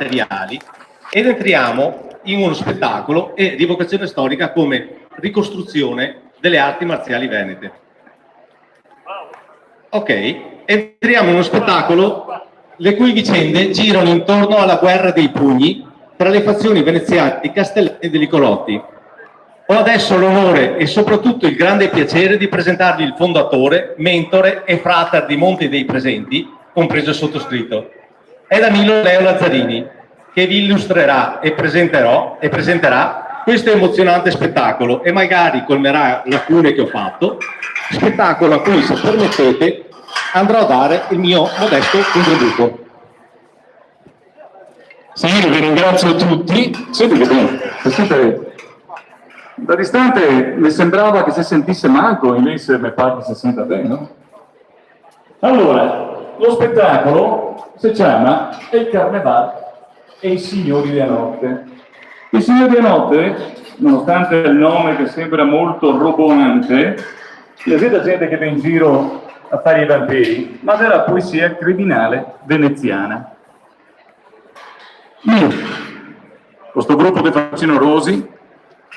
materiali ed entriamo in uno spettacolo e di vocazione storica come ricostruzione delle arti marziali venete. Ok, entriamo in uno spettacolo le cui vicende girano intorno alla guerra dei pugni tra le fazioni veneziane di Castellani e di Nicolotti. Ho adesso l'onore e soprattutto il grande piacere di presentarvi il fondatore, mentore e frater di molti dei presenti, compreso il sottoscritto. È Danilo Leo Lazzarini, che vi illustrerà e presenterà questo emozionante spettacolo e magari colmerà lacune che ho fatto, spettacolo a cui, se permettete, andrò a dare il mio modesto contributo. Sì, vi ringrazio tutti. Senti che bene, da distante mi sembrava che si sentisse manco, invece mi pare che si senta bene, no? Allora, lo spettacolo si chiama Il Carnevale e i Signori della Notte. I Signori della Notte, nonostante il nome che sembra molto roboante, la gente che va in giro a fare i vampiri, ma della poesia criminale veneziana. Io, questo gruppo di facinorosi,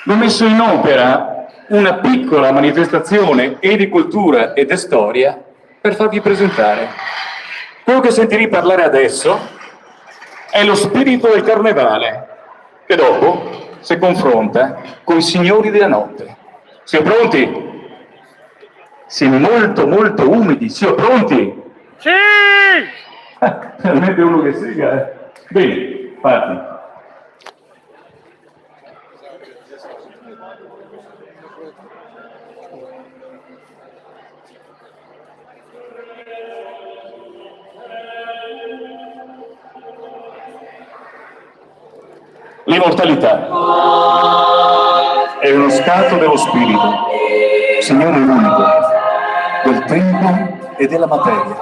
ho messo in opera una piccola manifestazione e di cultura e di storia per farvi presentare. Quello che sentirì parlare adesso è lo spirito del carnevale, che dopo si confronta con i signori della notte. Siamo pronti? Siamo molto molto umidi, siamo pronti? Sì! Veramente uno che siga, eh? Bene, parti. L'immortalità è uno stato dello spirito, Signore unico, del tempo e della materia.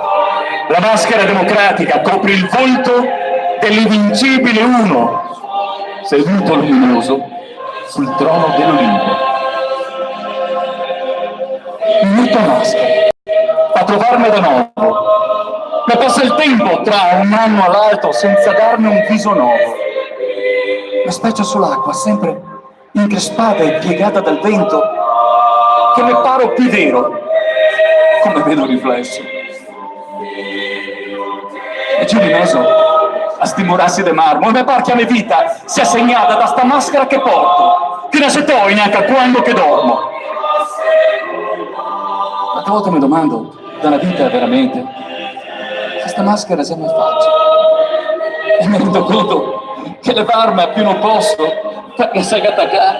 La maschera democratica copre il volto dell'invincibile uno, seduto luminoso sul trono dell'Olimpo. La tua maschera, a trovarmi da nuovo, ma passa il tempo tra un anno all'altro senza darmi un viso nuovo. La specchio sull'acqua, sempre increspata e piegata dal vento, che mi paro più vero, come vedo il riflesso. E giù di mezzo, a stimorarsi di marmo, e mi par che la mia vita sia segnata da sta maschera che porto, che non si toglie neanche a quando che dormo. Tante volte mi domando, dalla vita veramente, se sta maschera se mi faccia. E mi rendo conto che levarmi a più non posso, perché sai attaccare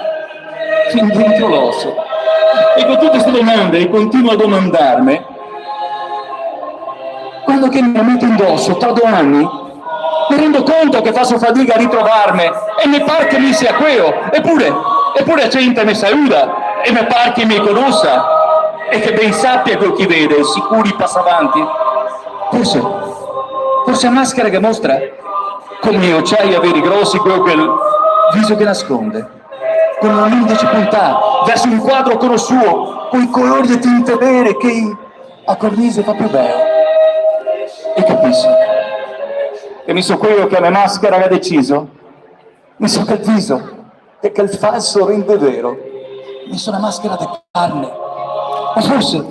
fin dentro l'osso. E con tutte queste domande continuo a domandarmi, quando che mi metto indosso, tra 2 anni, mi rendo conto che faccio fatica a ritrovarmi e mi pare che mi sia quello, eppure gente mi saluta e mi pare che mi conosca e che ben sappia quel che vede, sicuri passa avanti. Forse è maschera che mostra come gli occhiali veri grossi, quel viso che nasconde, con l'indice puntato verso un quadro con lo suo, con i colori di tinte vere che a cornise fa più bello. E capisco che mi so quello che la maschera aveva deciso, mi so che il viso, che il falso rende vero, mi so una maschera di carne, o forse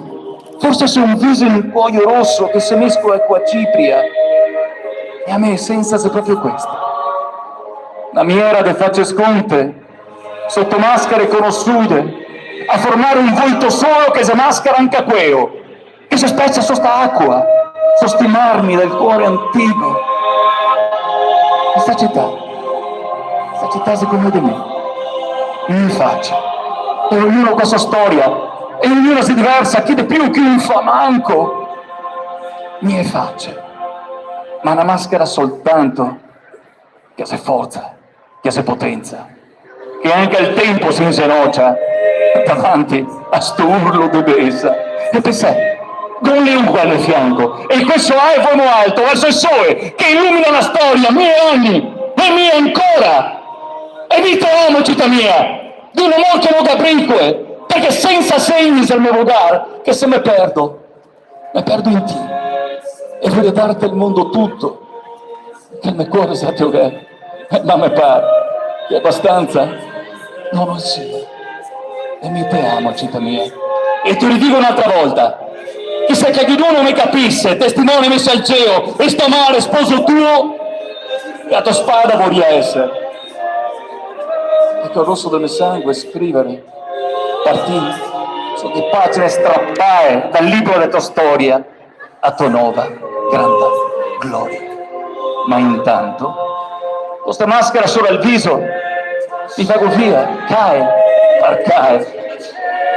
c'è un viso in cuoio rosso che si mescola con la cipria. E a me essenza è proprio questa. La mia era di facce sconte, sotto maschere conosciute, a formare un volto solo che si maschera anche a quello, che si spezza su sta acqua, su sti marmi del cuore antico. Questa città secondo di me, mi faccia, e ognuno con sua storia, e ognuno si diversa, chi di più, chi un fa manco, mie facce. Ma una maschera soltanto che se forza, che se potenza, che anche il tempo si ingenoccia davanti a sto urlo di besa. E pensate, con l'unque al fianco, e questo iPhone alto verso il sole, che illumina la storia, miei anni, e mia ancora. E dite amo, città mia, di un amor che non caprique, perché senza segni se me vogar, che se me perdo in te. E voglio darti il mondo tutto, che il mio cuore sa giocare, ma mi pare che abbastanza non lo sia. E mi te amo, città mia. E ti ridico un'altra volta, che se che chi non mi capisse, testimone messo al geo, e sto male, sposo tuo, la tua spada vorrei essere. E col rosso del mio sangue scrivere, partire, su di pagine strappare dal libro della tua storia a tua nuova grande gloria. Ma intanto, questa maschera sopra il viso, ti fago via, cae, cae,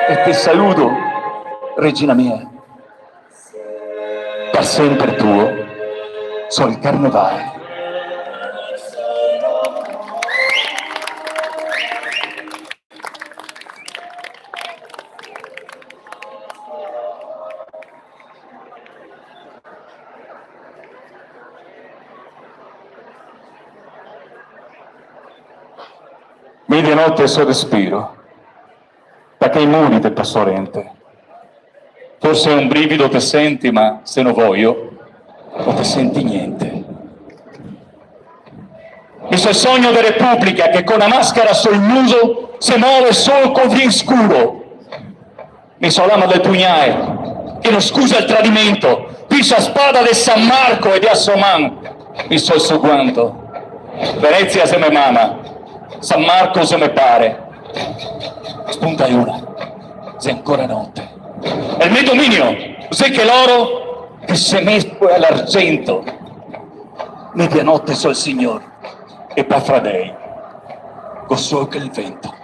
e ti saluto, regina mia, per sempre tuo, sono il carnevale. Medianotte so respiro, perché i muri del passorente. Forse un brivido te senti, ma se non voglio, non te senti niente. Mi so il sogno della Repubblica che con la maschera sul muso si muove solo con vin scuro. Mi so l'ama del pugnale, che non scusa il tradimento, pisa spada del San Marco e di Assoman. Mi so il suo guanto. Venezia se me mama, San Marco se me pare. Spunta una, se ancora notte. E il mio dominio, sai che l'oro che se messo è l'argento. Medianotte so il Signor, e pa fradei, con so che il vento.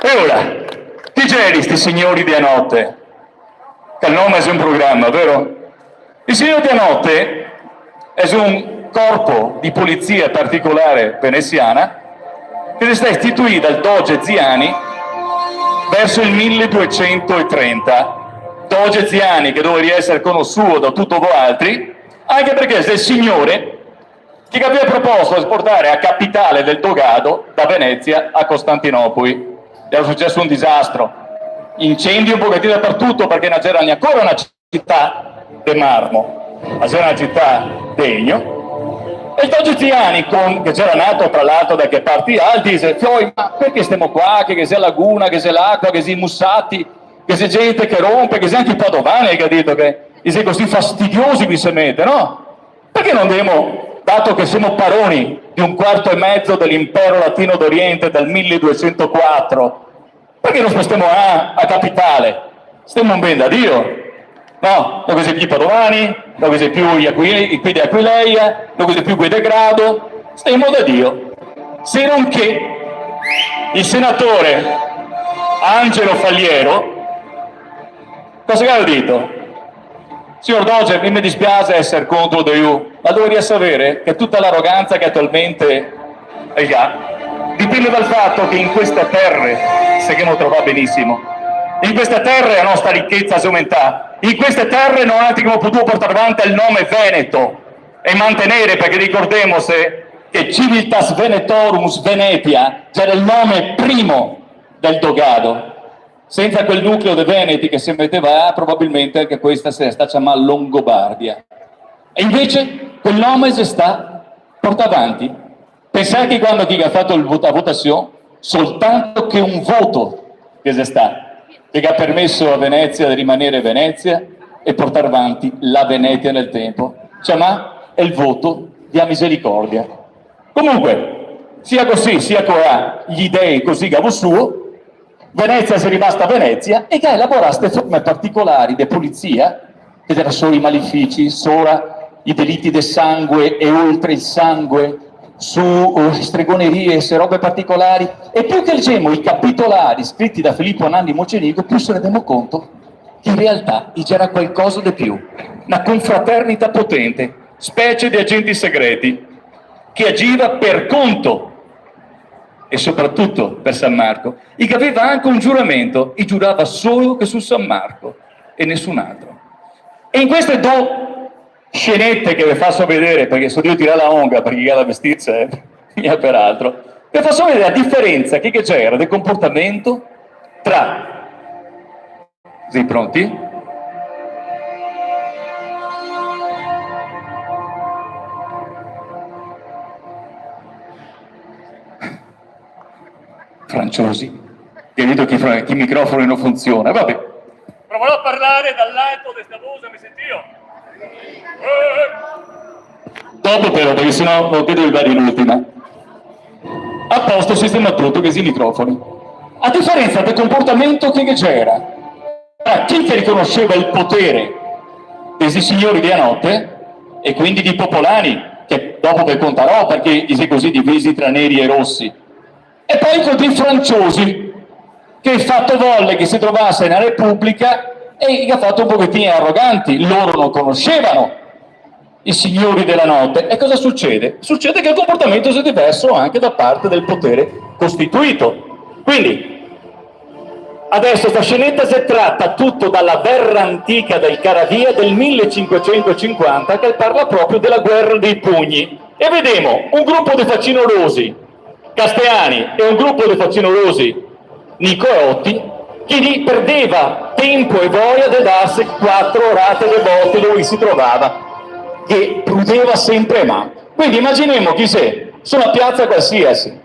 E ora, chi c'eri sti signori di notte? Che il nome è un programma, vero? Il signor di notte è un corpo di polizia particolare veneziana che è stato istituito dal doge Ziani verso il 1230. Doge Ziani che doveva essere conosciuto da tutti voi altri, anche perché è il signore che aveva proposto di portare a capitale del Dogado da Venezia a Costantinopoli. Era successo un disastro, incendi un pochettino dappertutto perché non c'era ancora una città di marmo, ma c'era una città di legno. E il doge Ziani, che c'era nato tra l'altro da che parti alti, dice: Fioi, ma perché stiamo qua? Che c'è laguna, che c'è l'acqua, che c'è i mussati, che c'è gente che rompe, che c'è anche i padovani che ha detto che siete così fastidiosi vi si mette, no? Perché non dobbiamo, dato che siamo paroni di un quarto e mezzo dell'impero latino d'Oriente del 1204, perché non spostiamo a capitale? Stiamo ben da Dio. No, non c'è più i padovani, non c'è più qui di Aquileia, non c'è più qui di Grado, stiamo da Dio. Se non che il senatore Angelo Faliero, cosa ha detto? Signor Doge, mi dispiace essere contro di you, ma dovrei sapere che tutta l'arroganza che attualmente ha dipende dal fatto che in queste terre, se che non trova benissimo, in queste terre la nostra ricchezza si aumenta, in queste terre non abbiamo potuto portare avanti il nome Veneto e mantenere, perché ricordiamo che Civitas Venetorums Venetia era il nome primo del Dogado. Senza quel nucleo di Veneti che si metteva probabilmente anche questa sarebbe stata chiamata Longobardia. E invece quel nome si sta portando avanti. Pensate che quando chi ha fatto la votazione, soltanto che un voto che si sta, che ha permesso a Venezia di rimanere Venezia e portare avanti la Venetia nel tempo, chiama è il voto di misericordia. Comunque, sia così, sia con gli dei così che suo, Venezia si è rimasta Venezia e che ha elaborato queste forme particolari di polizia, che erano solo i malefici, solo i delitti del sangue e oltre il sangue, su stregonerie e queste robe particolari. E più che leggiamo i capitolari scritti da Filippo Nanni Mocenigo, più se ne diamo conto che in realtà c'era qualcosa di più, una confraternita potente, specie di agenti segreti, che agiva per conto e soprattutto per San Marco, e che aveva anche un giuramento, e giurava solo che su San Marco e nessun altro. E in queste due scenette che vi faccio vedere, perché so io tirare la onga perché chi ha la vestizia mia peraltro, vi faccio vedere la differenza che c'era del comportamento tra Sì, pronti? Franciosi. Che vedo che i microfoni non funziona. Vabbè. Proverò a parlare dall'alto di sta voce, mi sentio? Dopo però, perché sennò non vedo arrivare l'ultima. A posto, sistema tutto, che si microfoni. A differenza del comportamento che c'era tra chi che riconosceva il potere dei signori della notte e quindi di popolani, che dopo vi conterò perché si così divisi tra neri e rossi, e poi con dei franciosi che il fatto volle che si trovasse nella Repubblica e che ha fatto un pochettino arroganti, loro non conoscevano i signori della notte. E cosa succede? Succede che il comportamento sia diverso anche da parte del potere costituito. Quindi adesso questa scenetta si tratta tutto dalla Verra antica del Caravia del 1550 che parla proprio della guerra dei pugni, e vediamo un gruppo di facinorosi castellani e un gruppo di facinorosi nicoleotti che gli perdeva tempo e voglia di darsi 4 orate di botte dove si trovava, che prudeva sempre ma. Quindi immaginiamo chi sei su una piazza qualsiasi,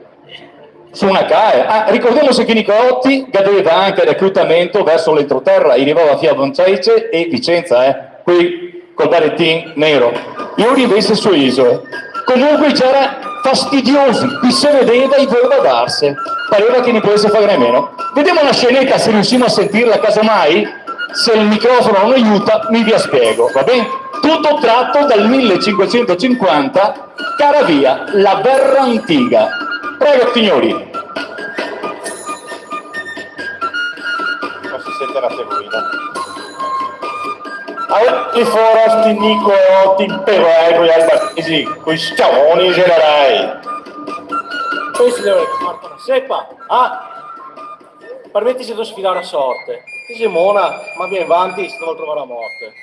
su una CAE. Ricordiamoci che Nicoleotti gadeva anche reclutamento verso l'entroterra, arrivava a Fiamonceice e Vicenza, qui col barettin nero. Io invece su isole. Comunque c'era fastidiosi, chi se vedeva e voleva darsi, pareva che ne potesse fare meno. Vediamo una scenetta, se riusciamo a sentirla, casomai, se il microfono non aiuta, mi vi spiego, va bene? Tutto tratto dal 1550, Caravia, la Verra antica. Prego, signori. Non si sente la seguita. I foresti Nicoleotti per con gli albanesi, con i schiavoni in generale. Poi si deve fare una seppa, permettici di sfidare la sorte. Ti sei mona, ma vieni avanti se non trovare la morte.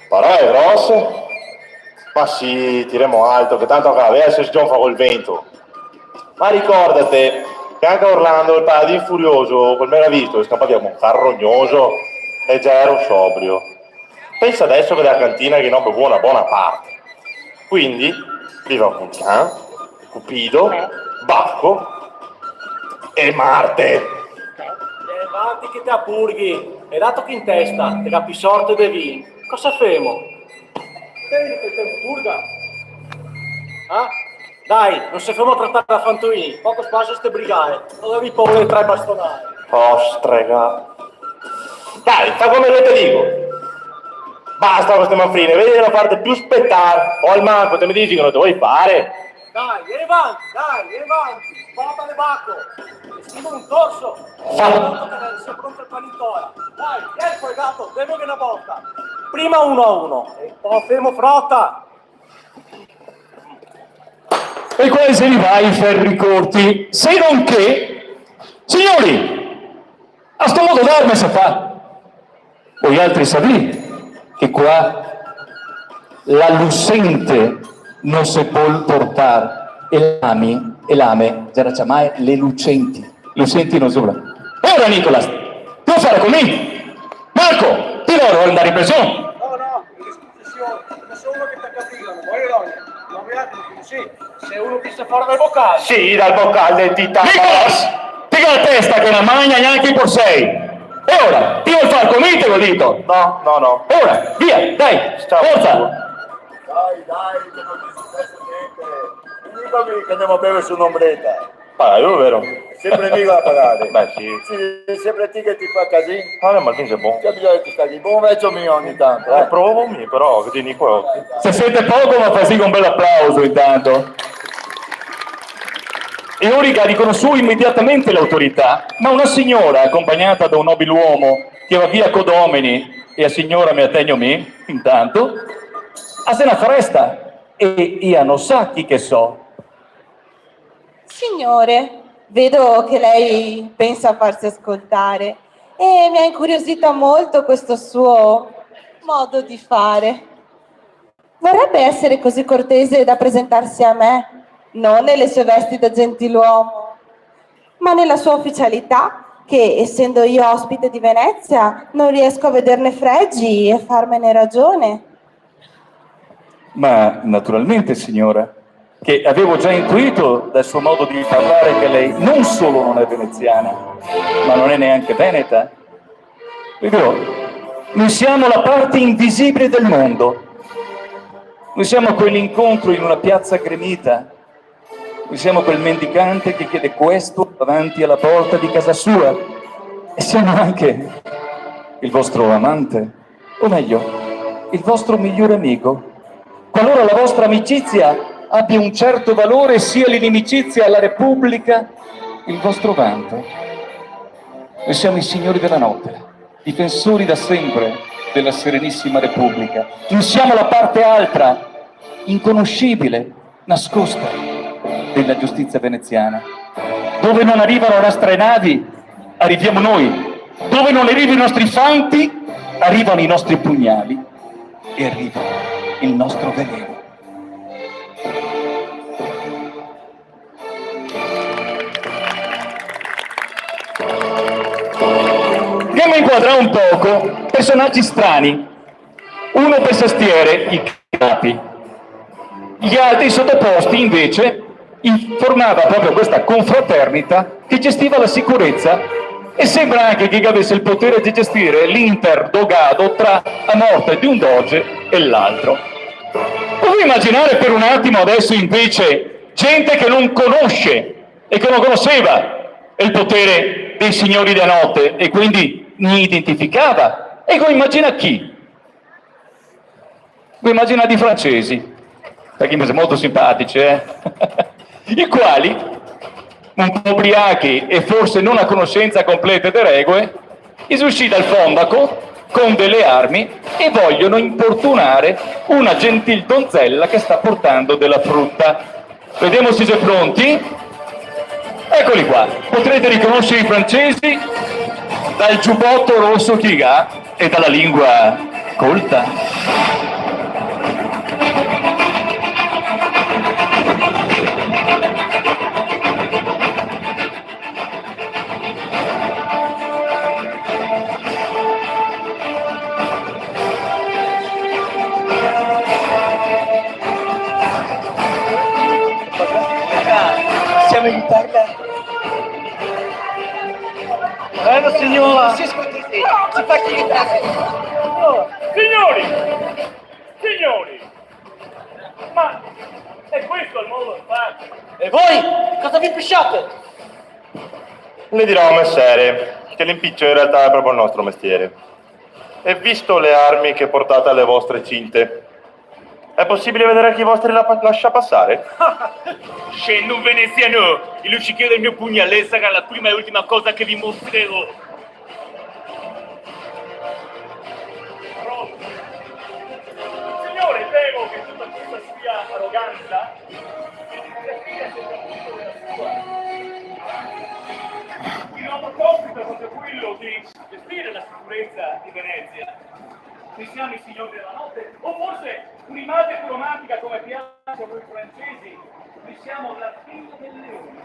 Parole grosse? Ma sì, tiremo alto, che tanto adesso si gionfa col vento. Ma ricordati che anche Orlando, il paladin furioso, quel meraviglioso, è scappato via con un carrognoso, leggero, sobrio. Pensa adesso che dalla cantina che non bevo una buona parte. Quindi, viva Vulcan, Cupido, Bacco e Marte. Vieni avanti che ti appurghi, e dato che in testa ti capi sorte devi, cosa femo? Vedi che te purga? Dai, non si fermo a trattare da fantoini, poco spazio ste brigate, non avevi paura di 3 bastonari. Oh, strega. Dai, fa come te dico. Basta con queste manfrine, vedi la parte più spettare. O al manco te mi dici che non te vuoi fare. Dai, vieni avanti, porta le bacco, ti stimo un torso. Sia pronto il panintola. Dai, vieni poi gatto, devo che una volta. Prima 1-1, e poi fermo frotta. E qua se li vai i ferri corti, se non che, signori, a sto modo d'arme si fa. Voi altri sapete che qua la lucente non si può portare e l'ame, già mai le lucenti non si vuole. Ora Nicolas, devo fare con me? Marco, ti loro andare in pressione? No, discussione, non sono uno che ti capito, non voglio donne, non mi altro, sì, sei uno che sta fuori dal boccale. Sì, dal boccale di titano. Nicolas, piega la testa che la magna neanche por 6. E ora, ti vuoi far con me, te lo dico? No. Ora, via, dai, forza! Dai, che non ti è successo niente. Dimmi che andiamo a bere su un'ombretta. Ah, io vero? Sempre mica a pagare. Beh, sì. Sì, sempre te che ti fa casino. Ah, ma che sei buono. C'è bisogno di stare buon vecchio mio ogni tanto. Provomi, però, che ti dico. Se siete poco, ma fa sì con un bel applauso intanto. E Origa riconosciù immediatamente l'autorità, ma una signora accompagnata da un nobiluomo che va via Codomeni e a signora mi attegno me, intanto, a se una fresta e io non sa chi che so. Signore, vedo che lei pensa a farsi ascoltare e mi ha incuriosita molto questo suo modo di fare. Vorrebbe essere così cortese da presentarsi a me, non nelle sue vesti da gentiluomo, ma nella sua ufficialità che, essendo io ospite di Venezia, non riesco a vederne fregi e farmene ragione. Ma naturalmente, signora, che avevo già intuito dal suo modo di parlare che lei non solo non è veneziana, ma non è neanche veneta. Vedrò, noi siamo la parte invisibile del mondo. Noi siamo quell'incontro in una piazza gremita. Noi siamo quel mendicante che chiede questo davanti alla porta di casa sua. E siamo anche il vostro amante, o meglio, il vostro migliore amico. Qualora la vostra amicizia abbia un certo valore, sia l'inimicizia alla Repubblica il vostro vanto. Noi siamo i signori della notte, difensori da sempre della Serenissima Repubblica. Noi siamo la parte altra, inconoscibile, nascosta della giustizia veneziana. Dove non arrivano le nostre navi, arriviamo noi. Dove non arrivano i nostri fanti, arrivano i nostri pugnali e arriva il nostro veleno. Andiamo a inquadrare un poco personaggi strani. Uno per sastiere, i capi. Gli altri sottoposti, invece, formava proprio questa confraternita che gestiva la sicurezza. E sembra anche che avesse il potere di gestire l'interdogado tra la morte di un doge e l'altro. Puoi immaginare per un attimo adesso invece gente che non conosce e che non conosceva il potere dei signori della notte e quindi ne identificava. E poi immagina chi? Voi immaginate i francesi, perché mi sono molto simpatici, i quali, un po' ubriachi e forse non a conoscenza completa delle regole, uscì dal fondaco con delle armi e vogliono importunare una gentil donzella che sta portando della frutta. Vediamo se siete pronti. Eccoli qua, potrete riconoscere i francesi dal giubbotto rosso che ha e dalla lingua colta. Siamo in Italia. Signora! Si scusi, ci faccio aiutare. Signori, ma è questo il modo di fare? E voi? Cosa vi pisciate? Le dirò, messere, che l'impiccio in realtà è proprio il nostro mestiere. E visto le armi che portate alle vostre cinte, è possibile vedere chi i vostri lascia passare? Scendo un veneziano, il luccichio del mio pugnale sarà la prima e ultima cosa che vi mostrerò. Pronto? Signore, è vero che tutta questa sia arroganza? La figlia soprattutto della sua. Il nostro compito è proprio quello di gestire la sicurezza di Venezia. Noi siamo i signori della notte, o forse un'immagine più romantica come piace a voi francesi, noi siamo la figlia del leone.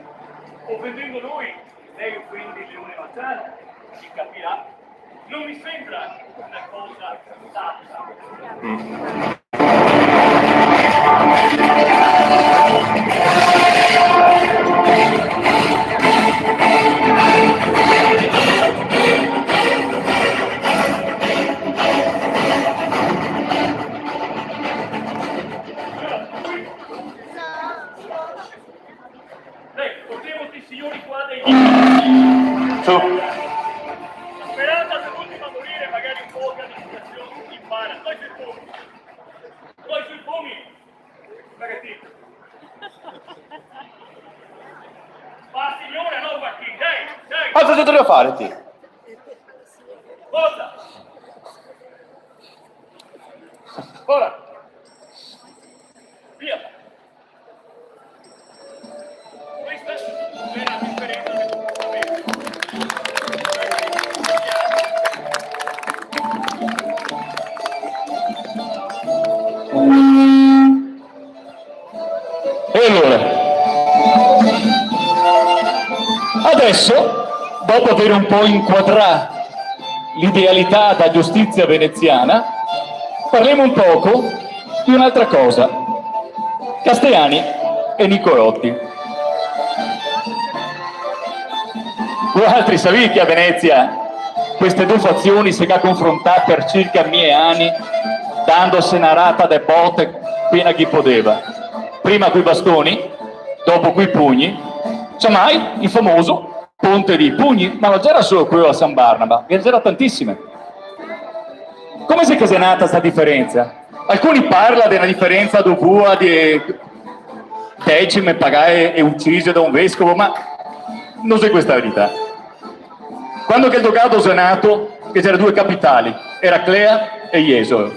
Offendendo noi, lei offende il leone Mazzana, si capirà. Non mi sembra una cosa santa. Portiamo questi signori qua dei Su. La speranza se l'ultima a morire, magari un po' di gratificazione impara. Dai sui pomi. Dai sui pomi. Ragazzino. Va signore, no va qui. Dai. Cosa ti devo fare, ti? Cosa? Ora. Via. Questa è la differenza del comportamento. E allora, adesso, dopo aver un po' inquadrato l'idealità da giustizia veneziana, parliamo un poco di un'altra cosa, Castellani e Nicolotti. Voi altri sapete che a Venezia queste due fazioni si sono confrontate per circa 1000 anni, dandosi una rata de botte appena chi poteva. Prima coi bastoni, dopo coi pugni, c'è mai il famoso ponte di pugni, ma non c'era solo quello a San Barnaba, c'era tantissime. Come si è nata questa differenza? Alcuni parlano della differenza dovuta di decime pagare e uccise da un vescovo, ma non so questa verità. Quando che il Ducato è nato, che c'erano due capitali, Eraclea e Jesolo.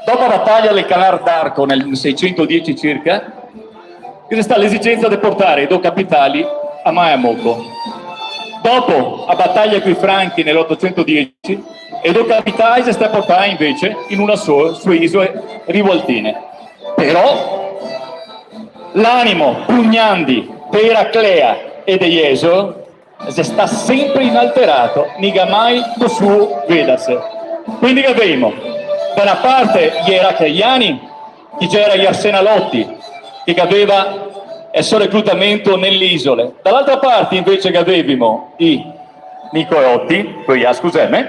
Dopo la battaglia del Calar d'Arco nel 610 circa, c'è stata l'esigenza di portare i due capitali a Mayamoco. Dopo la battaglia con i Franchi nell'810, i due capitali si sta portando invece in una sola, sue isole rivoltine. Però l'animo pugnandi per Eraclea e di Jesolo si sta sempre inalterato, mica mai lo suo vedase. Quindi che abbiamo da una parte gli eracleiani, che c'era gli arsenalotti, che aveva il suo reclutamento nelle isole, dall'altra parte invece che avevamo i Nicolotti, scusami,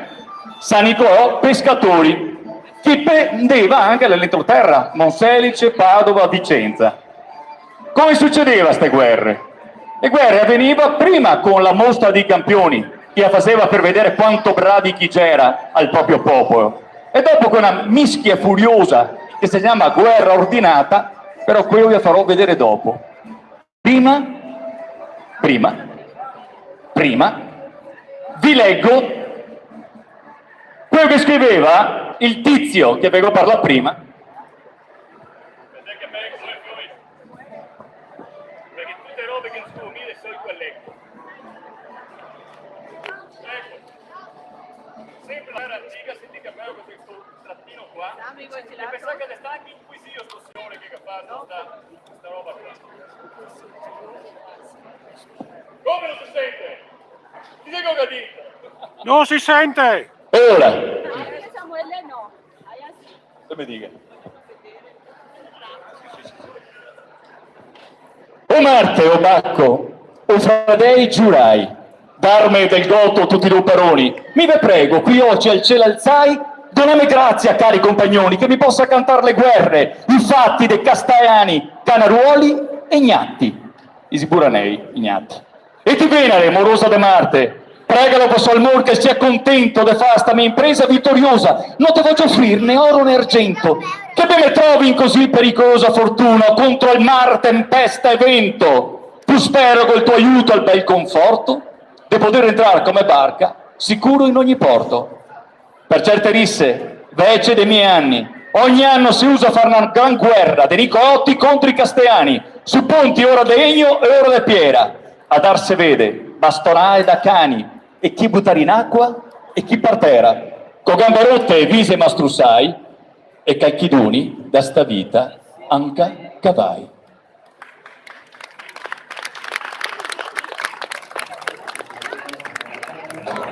San Nicolò pescatori, che pendeva anche dall'entroterra, Monselice, Padova, Vicenza. Come succedeva queste guerre? Le guerre avvenivano prima con la mostra dei campioni, che la faceva per vedere quanto bravi chi c'era al proprio popolo, e dopo con una mischia furiosa che si chiama guerra ordinata, però quello vi farò vedere dopo. Prima, vi leggo quello che scriveva il tizio che avevo parlato prima, perché tutte robe che non mi sono quelle. Ecco, sempre la antica, senti che abbiamo questo trattino qua, e pensate che sta anche inquisito sto signore che fa questa roba qua. Come non si sente? Ti dico che dite? Non si sente! ora, Samuele no. come dica. O Marte, o Bacco, o Fradei giurai, d'arme del Goto tutti i luperoni, mi ve prego, qui oggi al cielo alzai, donami grazia, cari compagnoni, che mi possa cantare le guerre, i fatti dei Castellani, Canaruoli e Ignatti, i Siburanei, Ignatti. E ti venere, morosa de Marte, pregalo posso al mor che sia contento de fare sta mia impresa vittoriosa, non te voglio offrir né oro né argento, che me ne trovi in così pericolosa fortuna contro il mar, tempesta e vento. Tu spero col tuo aiuto al bel conforto di poter entrare come barca sicuro in ogni porto. Per certe risse, vece dei miei anni, ogni anno si usa a fare una gran guerra dei Nicolotti contro i Castellani, su ponti ora de legno e ora de piera. A dar se vede, bastonare da cani, e chi buttare in acqua e chi per terra, con gambe rotte e vise mastrussai, e calchiduni da sta vita anche cavai.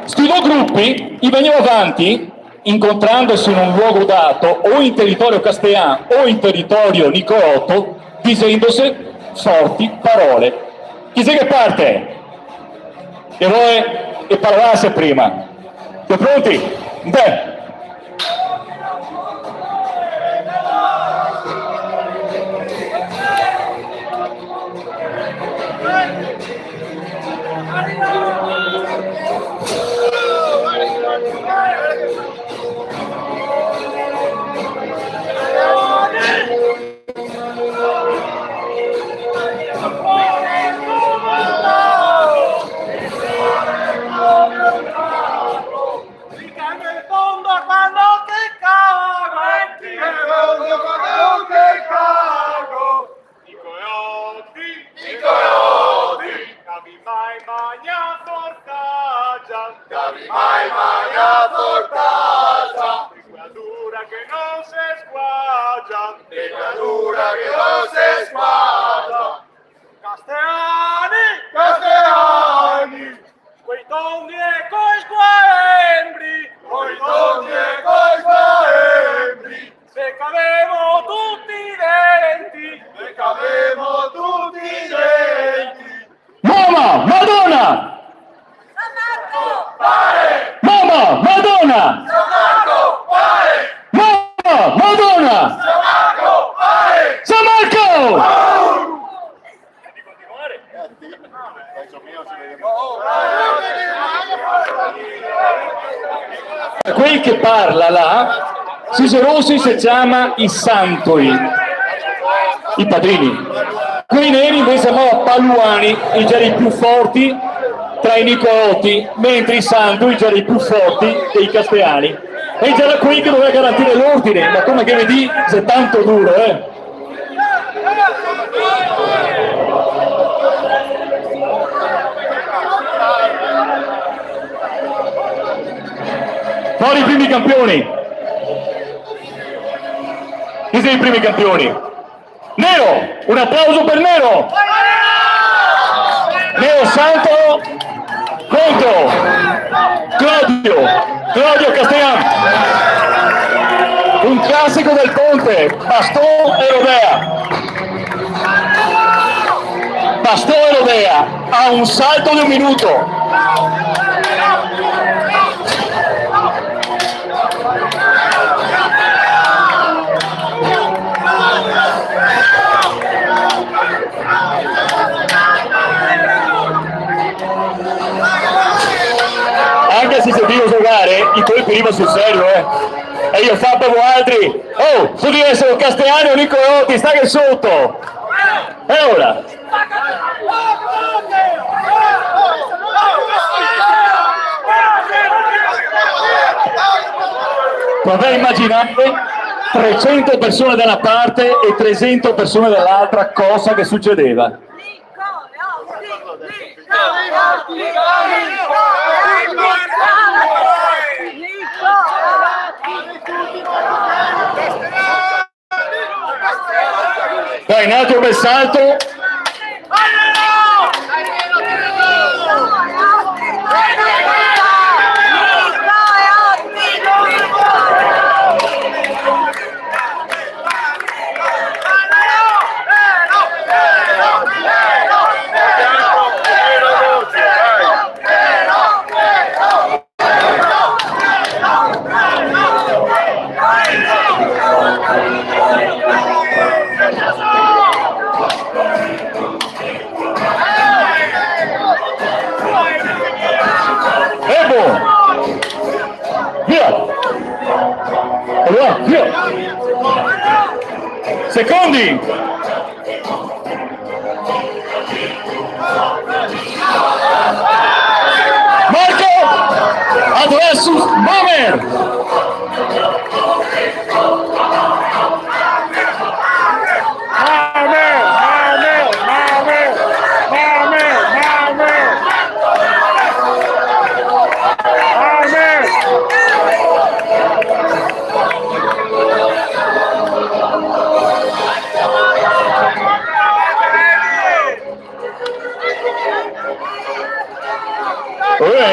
Sti due gruppi i venivano avanti incontrandosi in un luogo dato o in territorio castellano o in territorio nicolotto, dicendosi forti parole. Chi sei che parte? E voi e parlasse prima. Siete pronti? Beh. Mama! Madonna! San Marco! Di continuare? Quel che parla là, Siso Rossi si chiama i santoi, i padrini. Quei neri invece chiamano paluani, i già più forti tra i nicolotti, mentre i santoi già più forti dei castellani. E già da qui che doveva garantire l'ordine, ma come che vedi, è tanto duro, Fuori i primi campioni. Chi sono i primi campioni? Nero! Un applauso per Nero! Nero Santo contro Claudio Castellan. Un classico del Ponte, Bastò e Rodea. Bastò e Rodea a un salto di un minuto. Anche se devo giocare, i colpi arrivano sul serio, E io fa proprio altri. Oh, su di essere Castellani o Nicolotti, sta che sotto. E ora? Provate a immaginare 300 persone da una parte e 300 persone dall'altra, cosa che succedeva. Dai, un altro bel salto. Via! Secondi! Marco! Adesso Mamer!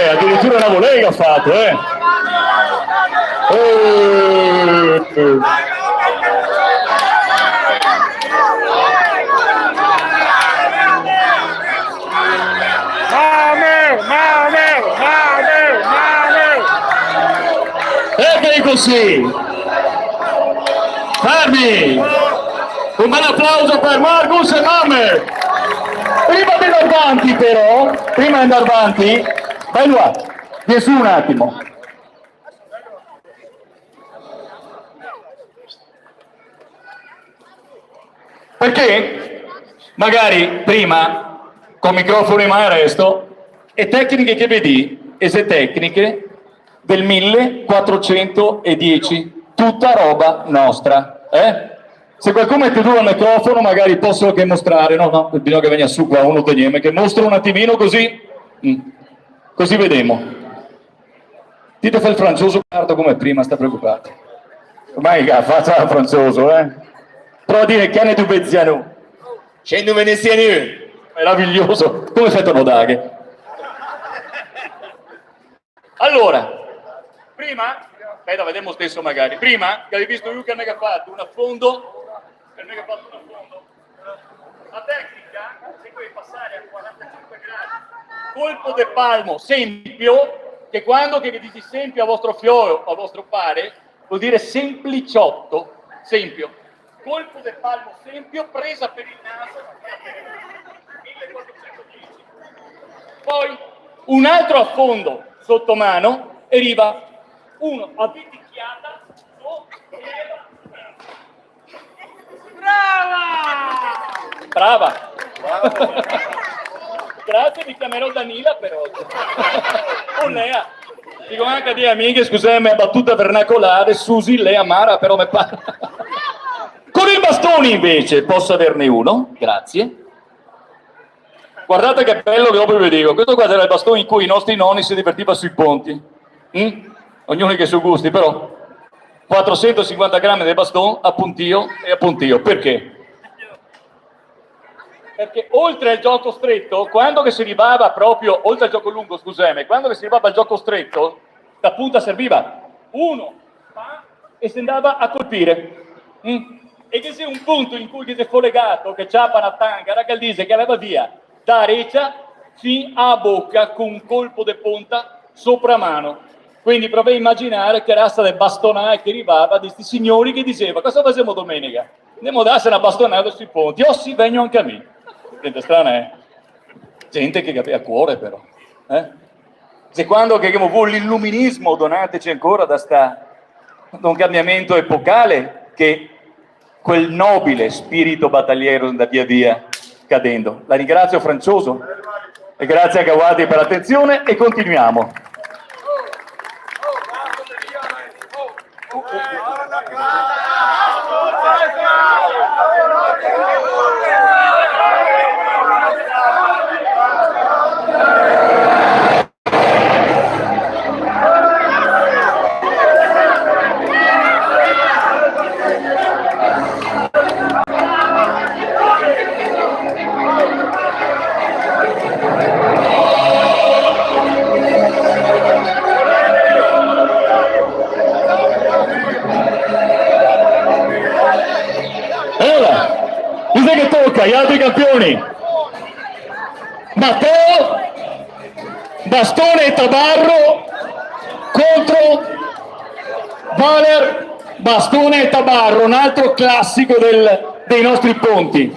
Addirittura una volega ha fatto, Eccoli così! Fermi! Un bel applauso per Marcus e Mamer! Prima di andare avanti però, vai là, vieni su un attimo. Perché magari prima con microfono in mano resto e tecniche che vedi, e se tecniche del 1410, tutta roba nostra, Se qualcuno mette giù il microfono magari posso che mostrare, no, bisogna che venga su qua uno tenieme, che mostro un attimino così, così vediamo. Dite fa il francese, guarda come prima, sta preoccupato. Ormai faccia il francese, Prova a dire che ne tu veneziano. Scendo veneziano. Meraviglioso, come fai a nodare? Allora, prima, aspetta, vediamo stesso magari, prima che avevi visto io che mi ha fatto un affondo, la tecnica è quella di passare a 45 gradi, colpo de palmo, sempio, che quando che dici sempio a vostro fiore o a vostro pare, vuol dire sempliciotto, sempio, colpo del palmo sempio, presa per il naso, 1410. Poi un altro affondo sotto mano e riva, uno a viticchiata, brava! Grazie, mi chiamerò Danila per oggi. O Lea. Dico anche a dire amiche, scusate, è battuta vernacolare, Susi, Lea, Mara, però me parla. Con i bastoni invece, posso averne uno? Grazie. Guardate che bello che dopo vi dico. Questo qua era il bastone in cui i nostri nonni si divertivano sui ponti. Ognuno che ha i suoi gusti, però 450 grammi di bastone a puntio e a puntio. Perché? Perché oltre al gioco stretto, quando che si arrivava proprio, oltre al gioco lungo, scusami, quando che si arrivava al gioco stretto, da punta serviva uno e si andava a colpire. E che sia un punto in cui si fu legato, che c'ha una tanga, ragazzi, che aveva via da Areccia fin a bocca con un colpo di punta sopra mano. Quindi provai a immaginare che era stata bastonare che arrivava di questi signori che diceva cosa facciamo domenica? Andiamo a darsi una bastonata sui ponti, o si vengono anche a me. Gente strana, gente che capiva a cuore però. Se quando che abbiamo l'illuminismo donateci ancora da un cambiamento epocale che quel nobile spirito battagliero anda via via cadendo. La ringrazio Francioso e grazie a Gawadi per l'attenzione e continuiamo. Gli altri campioni Matteo Bastone e Tabarro contro Valer Bastone e Tabarro, un altro classico dei nostri ponti.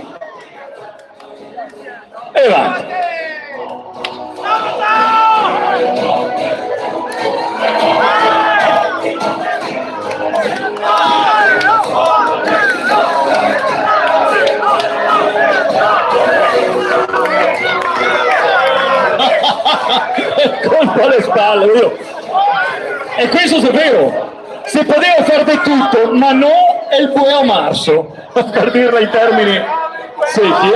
E avanti. Colpo alle spalle, io. E questo è vero, si poteva fare di tutto, ma no è il buio marzo, per dirla in termini secchi,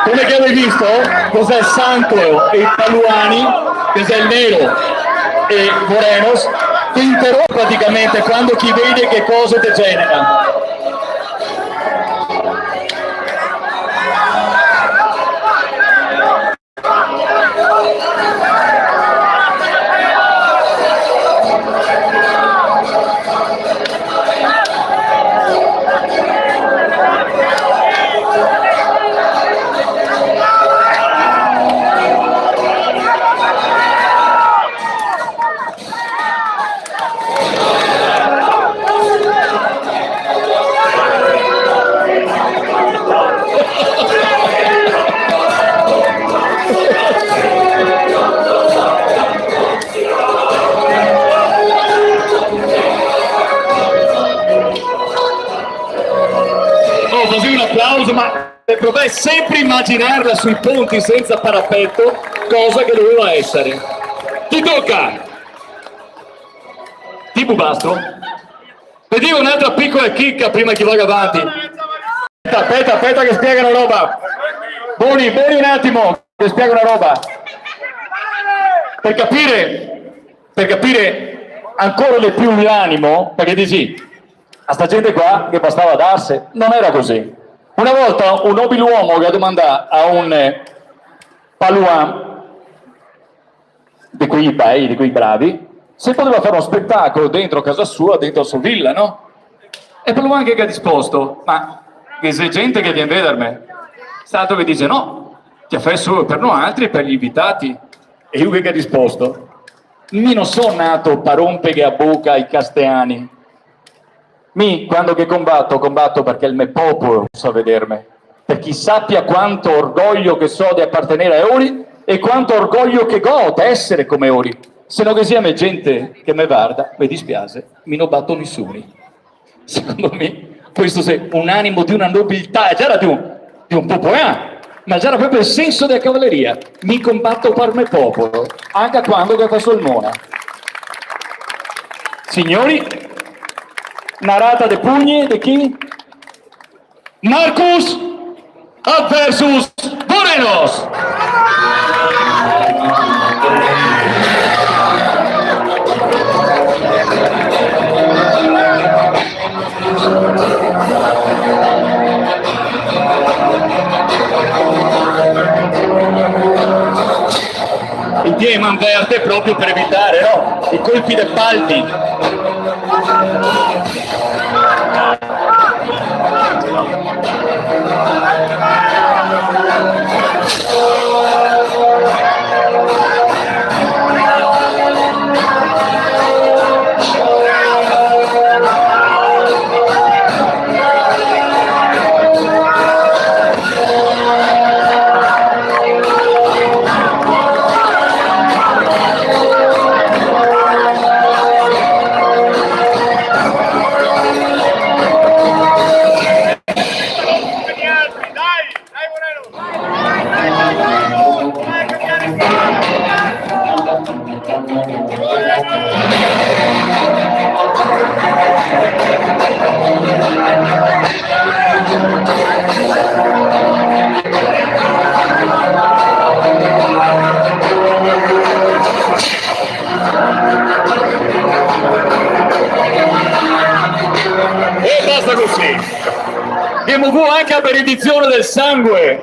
Come che avete visto? Cos'è Sancleo e i Paluani, cos'è il Nero e Morenos, ti interrompe praticamente quando chi vede che cosa degenera. Ma provai sempre a immaginarla sui ponti senza parapetto, cosa che doveva essere. Ti tocca! Ti Bubastro? Vedi un'altra piccola chicca prima che vada avanti. Aspetta che spiega una roba. Boni un attimo, che spiega una roba. Per capire ancora di più l'animo, perché dici, a sta gente qua che bastava darsi, non era così. Una volta un nobiluomo che domanda a un paluan di quei bei, di quei bravi, se poteva fare uno spettacolo dentro casa sua, dentro la sua villa, no? E paluan che ha risposto, ma che c'è gente che viene a vedermi. Stato che dice no, ti ha fatto solo per noi altri, per gli invitati. E io che ha risposto, mi non sono nato per rompere a bocca ai castellani. Mi, quando che combatto perché il mio popolo sa vedermi, per chi sappia quanto orgoglio che so di appartenere a Ori e quanto orgoglio che ho di essere come Ori. Se non che sia me gente che mi guarda, mi dispiace, mi non batto nessuno. Secondo me, questo è un animo di una nobiltà, già era di un popolare, ma già era proprio il senso della cavalleria. Mi combatto per me popolo, anche quando che faccio il mona. Signori, narata de pugni di chi? Marcus versus Morenos. Il Dieman verde proprio per evitare, no? I colpi dei palti. E basta così. Abbiamo avuto anche la benedizione del sangue.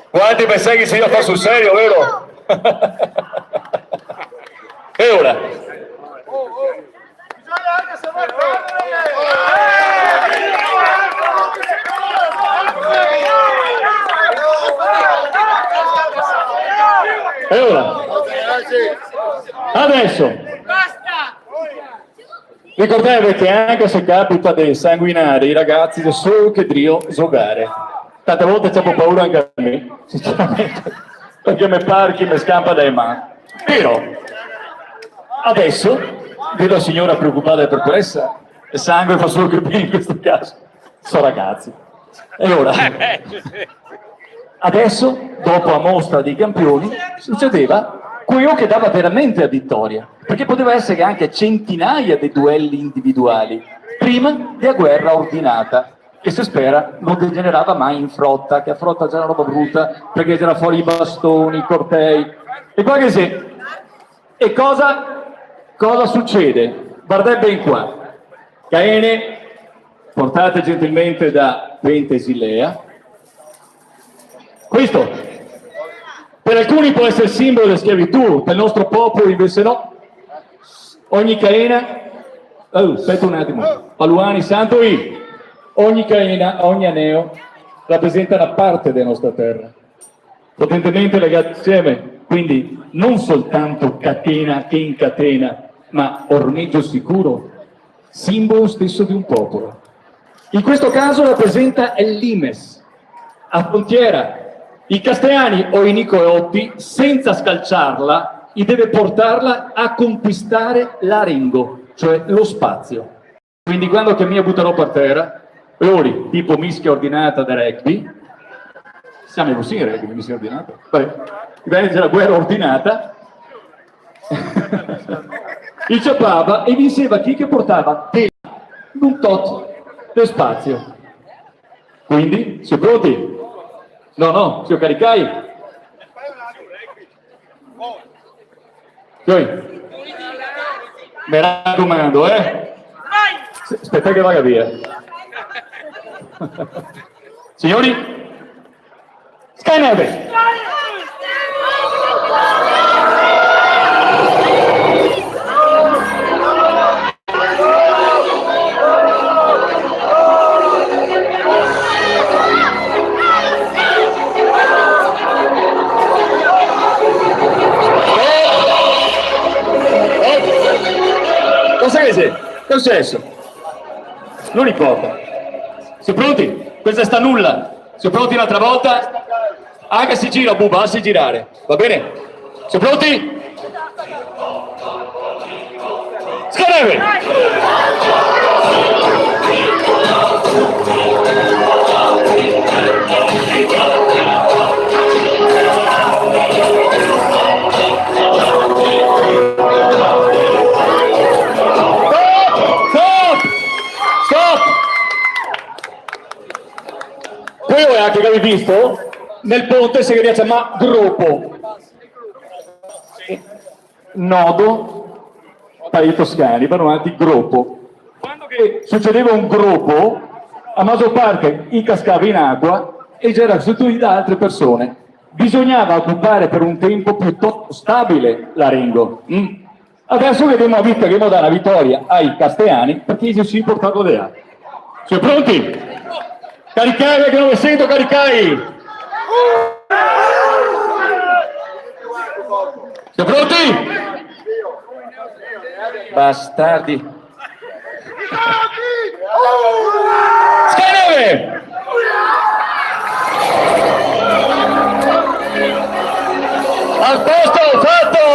Quanti pensai che si io fa sul serio, vero? E ora? Bisogna anche saper E ora? Adesso ricordatevi che anche se capita di sanguinare i ragazzi è solo che Dio giocare. Tante volte c'ho paura anche a me, sinceramente, perché mi parchi mi scampa dai mani. Però adesso vedo la signora preoccupata e perplessa, il sangue fa solo che bene in questo caso. Sono ragazzi. E ora? Adesso, dopo la mostra dei campioni, succedeva quello che dava veramente la vittoria, perché poteva essere anche centinaia di duelli individuali, prima della guerra ordinata, che si spera non degenerava mai in frotta, che a frotta già era una roba brutta, perché c'era fuori i bastoni, i cortei, e qua che sì. E cosa succede? Guardate ben qua. Caene, portate gentilmente da Pentesilea. Questo, per alcuni può essere simbolo di schiavitù, per il nostro popolo invece no. Ogni caena, aspetta un attimo, Paluani, Santo I, ogni caena, ogni aneo rappresenta una parte della nostra terra, potentemente legati insieme, quindi non soltanto catena che incatena, ma ormeggio sicuro, simbolo stesso di un popolo. In questo caso rappresenta il limes, a frontiera. I castellani o i nicoleotti, senza scalciarla, deve portarla a conquistare l'arengo, cioè lo spazio. Quindi quando che mi butterò per terra, loro, tipo mischia ordinata da rugby, siamo così in rugby, mischia ordinata? Beh, c'è la guerra ordinata, il ciapava e vinceva chi che portava un tot di spazio. Quindi, siete pronti? No, se io caricai. Mi raccomando, Aspetta che vada via. Signori, Scaneve! Cosa che sei? Che è successo? Non importa. Siamo pronti? Questa sta nulla. Siamo pronti un'altra volta? Anche si gira, Buba, si girare. Va bene? Siamo pronti? Scaneve! Quello è anche che avete visto nel ponte si chiama gruppo, nodo per i toscani, vanno avanti gruppo. Quando che succedeva un gruppo, a maggior parte i cascava in acqua e c'era sostituito da altre persone. Bisognava occupare per un tempo piuttosto stabile l'Arengo. Adesso vediamo a vita che dà una vittoria ai castellani perché si portato di là. Siamo pronti? Caricare che non mi sento, caricai! Siamo pronti? Bastardi! Scaneve! Al posto, fatto!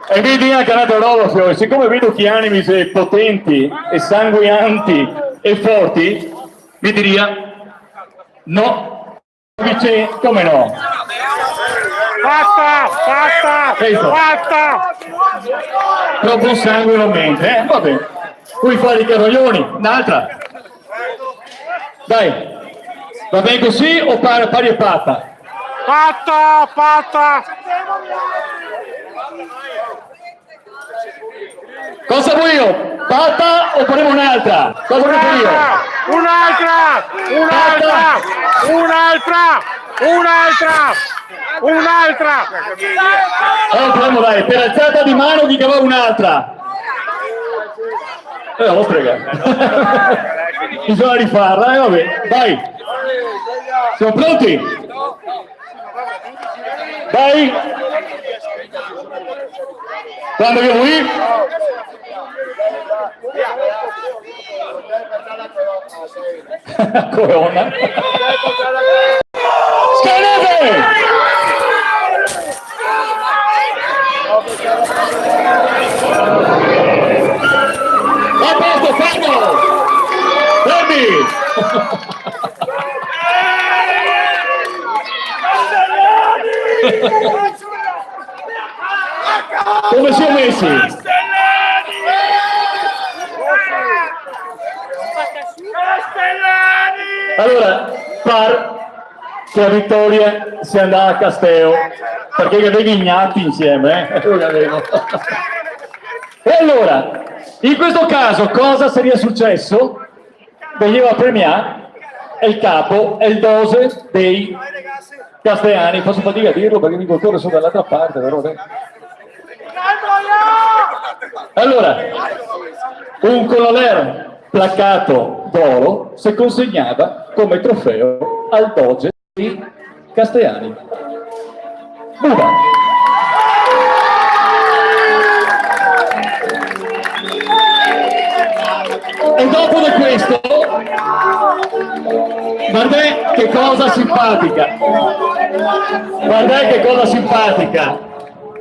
E vedi anche un'altra roba, Fiore, siccome vedo che animi potenti e sanguinanti e forti, mi diria no, dice come no? Fatta! Troppo sangue non mente, va bene. Puoi fare i carroglioni, un'altra. Dai, va bene così o pari e patta? Fatta! Cosa vuoi io? Patta o faremo un'altra? Cosa vuoi io? Un'altra! Allora faremo, dai, per alzata di mano di cavare un'altra. Lo prega. Bisogna rifarla, vabbè, dai. Siamo pronti? Dai! Quando che vuoi? Corona. Scaneve! A posto, fanno! Fermi! Come siamo messi? Allora, par che la vittoria sia andata a Castello, perché avevi ignati insieme, E allora, in questo caso, cosa sarebbe successo? Veniva a premiare il capo e il dose dei castellani. Faccio fatica a dirlo perché i giocatori sono dall'altra parte, però. Allora, un colonnello placcato d'oro si consegnava come trofeo al doge di Castellani. Buba. E dopo di questo, guardate che cosa simpatica,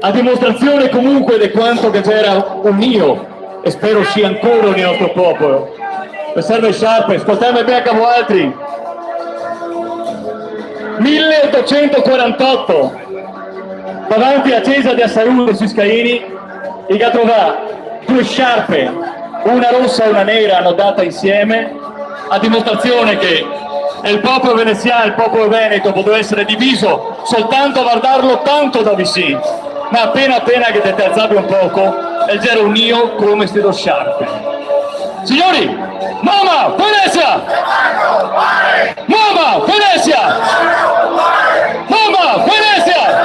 a dimostrazione comunque di quanto che c'era un mio, e spero sia ancora il nostro popolo. Mi serve sciarpe, ascoltate bene a cavo altri. 1848, davanti a Cesa di Assaruno sui Scaini, i che trova due sciarpe, una rossa e una nera annodata insieme, a dimostrazione che il popolo veneziano e il popolo veneto poteva essere diviso soltanto a guardarlo tanto da vicino. ma appena che te alzavi un poco, e c'era un io come stedo sciarpe. Signori, Mama, Venezia! Mama, Venezia! Mama, Venezia!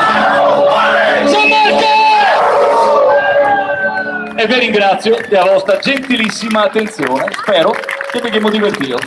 San Marco! E vi ringrazio della vostra gentilissima attenzione, spero che vi abbiamo divertito.